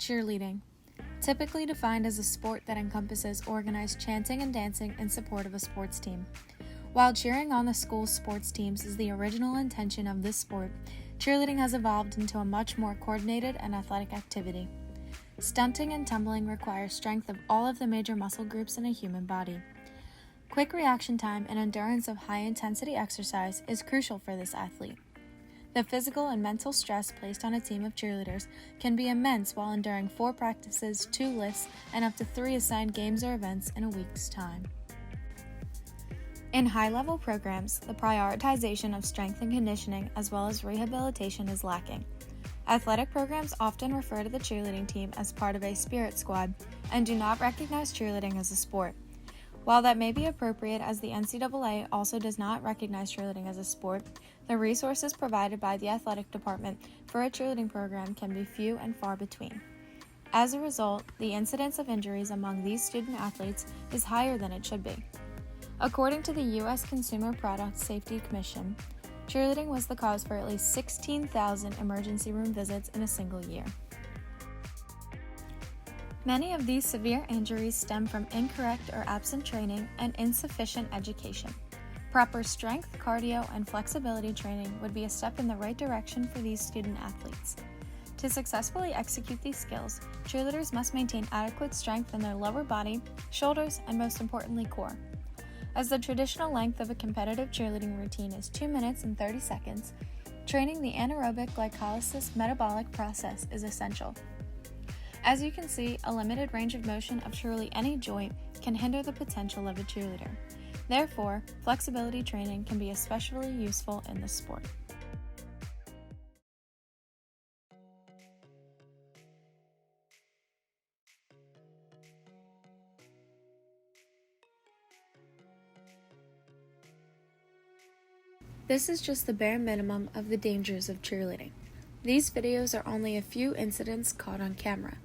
Cheerleading, typically defined as a sport that encompasses organized chanting and dancing in support of a sports team. While cheering on the school's sports teams is the original intention of this sport, cheerleading has evolved into a much more coordinated and athletic activity. Stunting and tumbling require strength of all of the major muscle groups in a human body. Quick reaction time and endurance of high-intensity exercise is crucial for this athlete. The physical and mental stress placed on a team of cheerleaders can be immense while enduring 4 practices, 2 lifts, and up to 3 assigned games or events in a week's time. In high-level programs, the prioritization of strength and conditioning as well as rehabilitation is lacking. Athletic programs often refer to the cheerleading team as part of a spirit squad and do not recognize cheerleading as a sport. While that may be appropriate, as the NCAA also does not recognize cheerleading as a sport, the resources provided by the athletic department for a cheerleading program can be few and far between. As a result, the incidence of injuries among these student athletes is higher than it should be. According to the U.S. Consumer Product Safety Commission, cheerleading was the cause for at least 16,000 emergency room visits in a single year. Many of these severe injuries stem from incorrect or absent training and insufficient education. Proper strength, cardio, and flexibility training would be a step in the right direction for these student athletes. To successfully execute these skills, cheerleaders must maintain adequate strength in their lower body, shoulders, and most importantly, core. As the traditional length of a competitive cheerleading routine is 2 minutes and 30 seconds, training the anaerobic glycolysis metabolic process is essential. As you can see, a limited range of motion of truly any joint can hinder the potential of a cheerleader. Therefore, flexibility training can be especially useful in this sport. This is just the bare minimum of the dangers of cheerleading. These videos are only a few incidents caught on camera.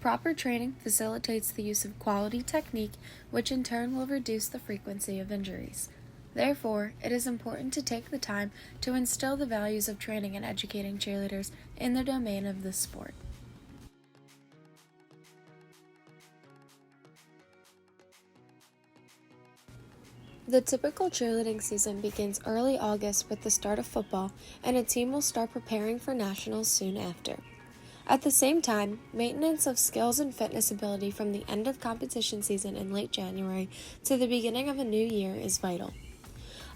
Proper training facilitates the use of quality technique, which in turn will reduce the frequency of injuries. Therefore, it is important to take the time to instill the values of training and educating cheerleaders in the domain of this sport. The typical cheerleading season begins early August with the start of football, and a team will start preparing for nationals soon after. At the same time, maintenance of skills and fitness ability from the end of competition season in late January to the beginning of a new year is vital.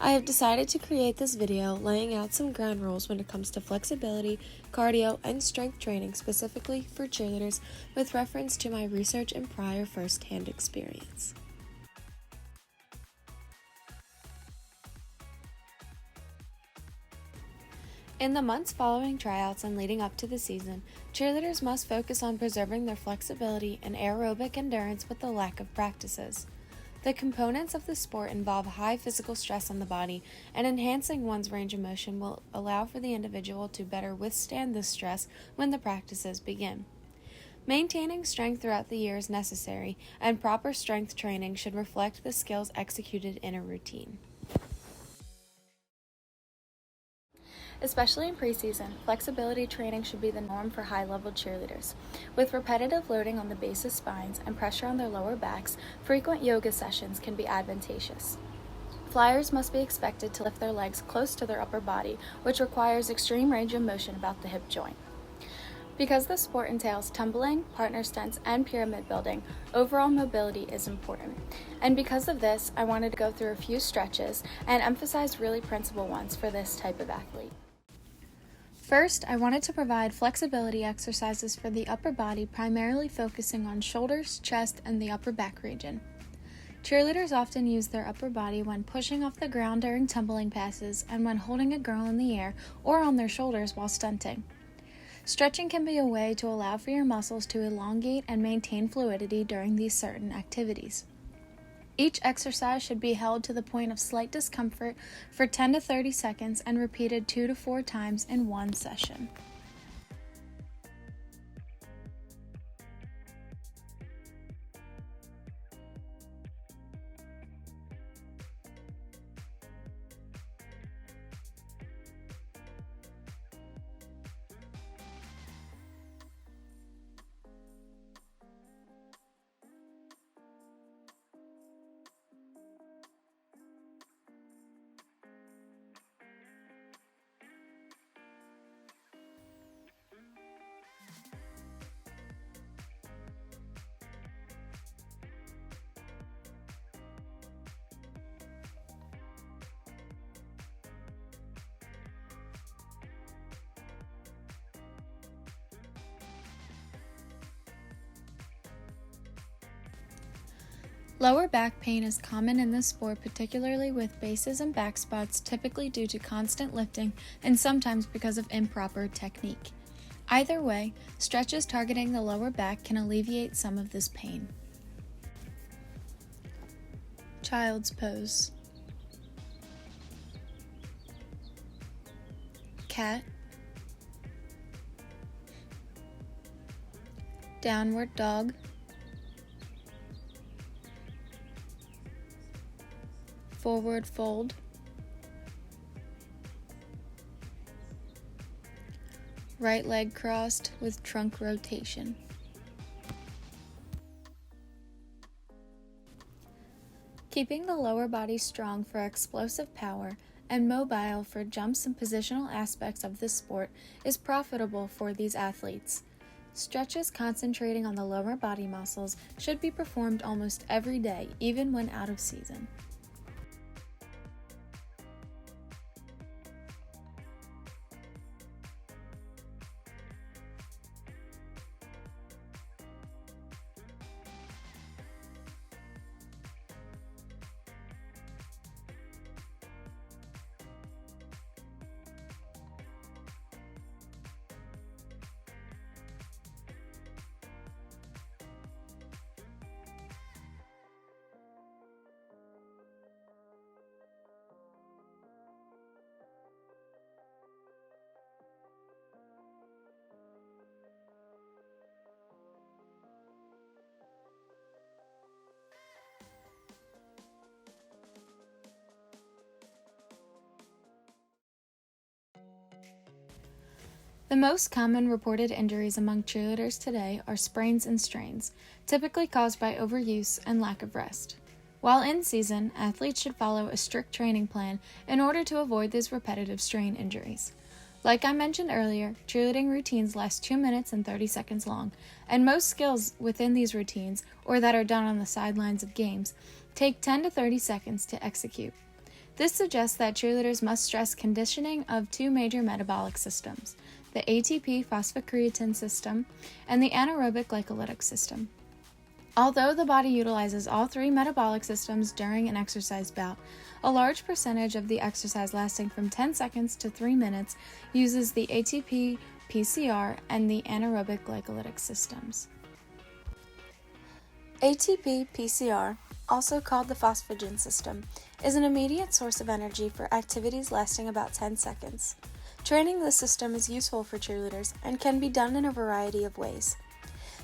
I have decided to create this video laying out some ground rules when it comes to flexibility, cardio, and strength training specifically for cheerleaders with reference to my research and prior first-hand experience. In the months following tryouts and leading up to the season, cheerleaders must focus on preserving their flexibility and aerobic endurance with the lack of practices. The components of the sport involve high physical stress on the body, and enhancing one's range of motion will allow for the individual to better withstand this stress when the practices begin. Maintaining strength throughout the year is necessary, and proper strength training should reflect the skills executed in a routine. Especially in preseason, flexibility training should be the norm for high-level cheerleaders. With repetitive loading on the base of spines and pressure on their lower backs, frequent yoga sessions can be advantageous. Flyers must be expected to lift their legs close to their upper body, which requires extreme range of motion about the hip joint. Because the sport entails tumbling, partner stunts, and pyramid building, overall mobility is important. And because of this, I wanted to go through a few stretches and emphasize really principal ones for this type of athlete. First, I wanted to provide flexibility exercises for the upper body, primarily focusing on shoulders, chest, and the upper back region. Cheerleaders often use their upper body when pushing off the ground during tumbling passes and when holding a girl in the air or on their shoulders while stunting. Stretching can be a way to allow for your muscles to elongate and maintain fluidity during these certain activities. Each exercise should be held to the point of slight discomfort for 10 to 30 seconds and repeated 2 to 4 times in one session. Lower back pain is common in this sport, particularly with bases and back spots, typically due to constant lifting and sometimes because of improper technique. Either way, stretches targeting the lower back can alleviate some of this pain. Child's pose. Cat. Downward dog. Forward fold. Right leg crossed with trunk rotation. Keeping the lower body strong for explosive power and mobile for jumps and positional aspects of this sport is profitable for these athletes. Stretches concentrating on the lower body muscles should be performed almost every day, even when out of season. The most common reported injuries among cheerleaders today are sprains and strains, typically caused by overuse and lack of rest. While in season, athletes should follow a strict training plan in order to avoid these repetitive strain injuries. Like I mentioned earlier, cheerleading routines last 2 minutes and 30 seconds long, and most skills within these routines, or that are done on the sidelines of games, take 10 to 30 seconds to execute. This suggests that cheerleaders must stress conditioning of two major metabolic systems, the ATP phosphocreatine system and the anaerobic glycolytic system. Although the body utilizes all three metabolic systems during an exercise bout, a large percentage of the exercise lasting from 10 seconds to 3 minutes uses the ATP PCR and the anaerobic glycolytic systems. ATP PCR, also called the phosphagen system, is an immediate source of energy for activities lasting about 10 seconds. Training this system is useful for cheerleaders and can be done in a variety of ways.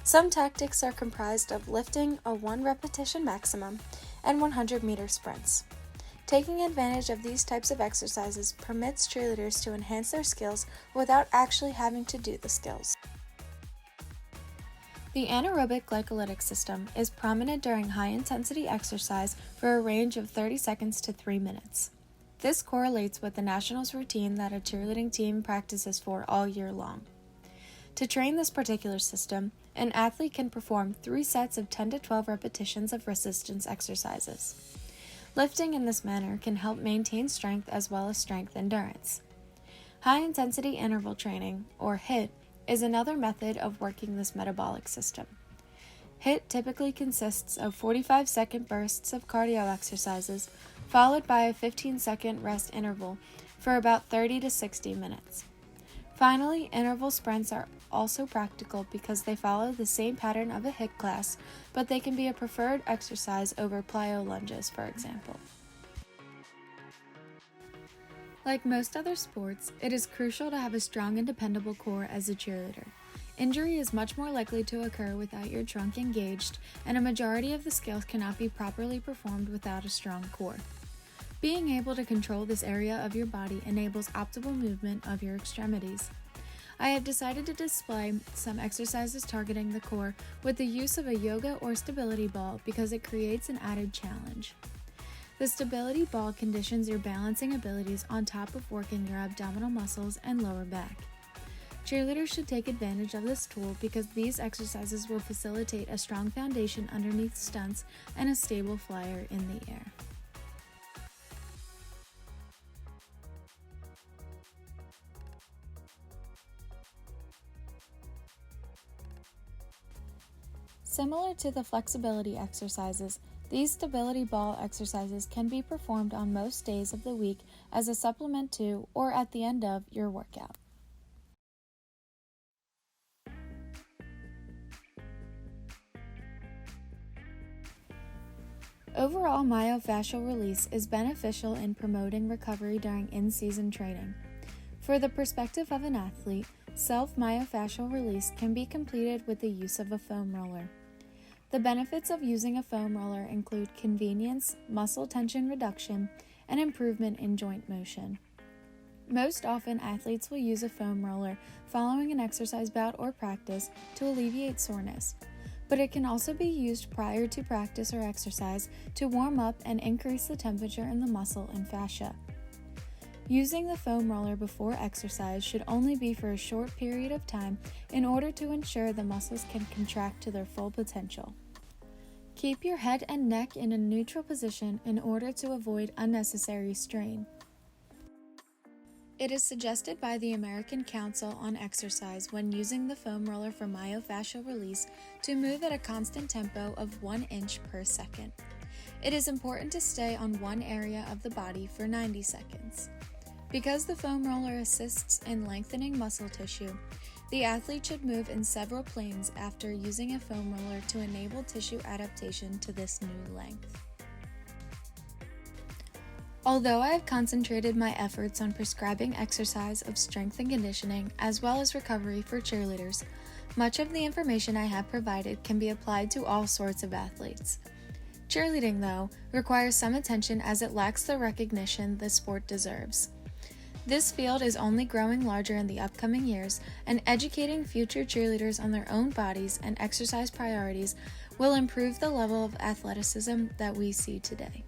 Some tactics are comprised of lifting a 1 repetition maximum and 100-meter sprints. Taking advantage of these types of exercises permits cheerleaders to enhance their skills without actually having to do the skills. The anaerobic glycolytic system is prominent during high-intensity exercise for a range of 30 seconds to 3 minutes. This correlates with the nationals routine that a cheerleading team practices for all year long. To train this particular system, an athlete can perform 3 sets of 10 to 12 repetitions of resistance exercises. Lifting in this manner can help maintain strength as well as strength endurance. High-intensity interval training, or HIIT, is another method of working this metabolic system. HIIT typically consists of 45-second bursts of cardio exercises, followed by a 15-second rest interval for about 30 to 60 minutes. Finally, interval sprints are also practical because they follow the same pattern of a HIIT class, but they can be a preferred exercise over plyo lunges, for example. Like most other sports, it is crucial to have a strong and dependable core as a cheerleader. Injury is much more likely to occur without your trunk engaged, and a majority of the skills cannot be properly performed without a strong core. Being able to control this area of your body enables optimal movement of your extremities. I have decided to display some exercises targeting the core with the use of a yoga or stability ball because it creates an added challenge. The stability ball conditions your balancing abilities on top of working your abdominal muscles and lower back. Cheerleaders should take advantage of this tool because these exercises will facilitate a strong foundation underneath stunts and a stable flyer in the air. Similar to the flexibility exercises, These stability ball exercises can be performed on most days of the week as a supplement to or at the end of your workout. Overall myofascial release is beneficial in promoting recovery during in-season training. For the perspective of an athlete, self-myofascial release can be completed with the use of a foam roller. The benefits of using a foam roller include convenience, muscle tension reduction, and improvement in joint motion. Most often, athletes will use a foam roller following an exercise bout or practice to alleviate soreness, but it can also be used prior to practice or exercise to warm up and increase the temperature in the muscle and fascia. Using the foam roller before exercise should only be for a short period of time in order to ensure the muscles can contract to their full potential. Keep your head and neck in a neutral position in order to avoid unnecessary strain. It is suggested by the American Council on Exercise when using the foam roller for myofascial release to move at a constant tempo of 1 inch per second. It is important to stay on one area of the body for 90 seconds. Because the foam roller assists in lengthening muscle tissue, the athlete should move in several planes after using a foam roller to enable tissue adaptation to this new length. Although I have concentrated my efforts on prescribing exercise of strength and conditioning as well as recovery for cheerleaders, much of the information I have provided can be applied to all sorts of athletes. Cheerleading, though, requires some attention as it lacks the recognition the sport deserves. This field is only growing larger in the upcoming years, and educating future cheerleaders on their own bodies and exercise priorities will improve the level of athleticism that we see today.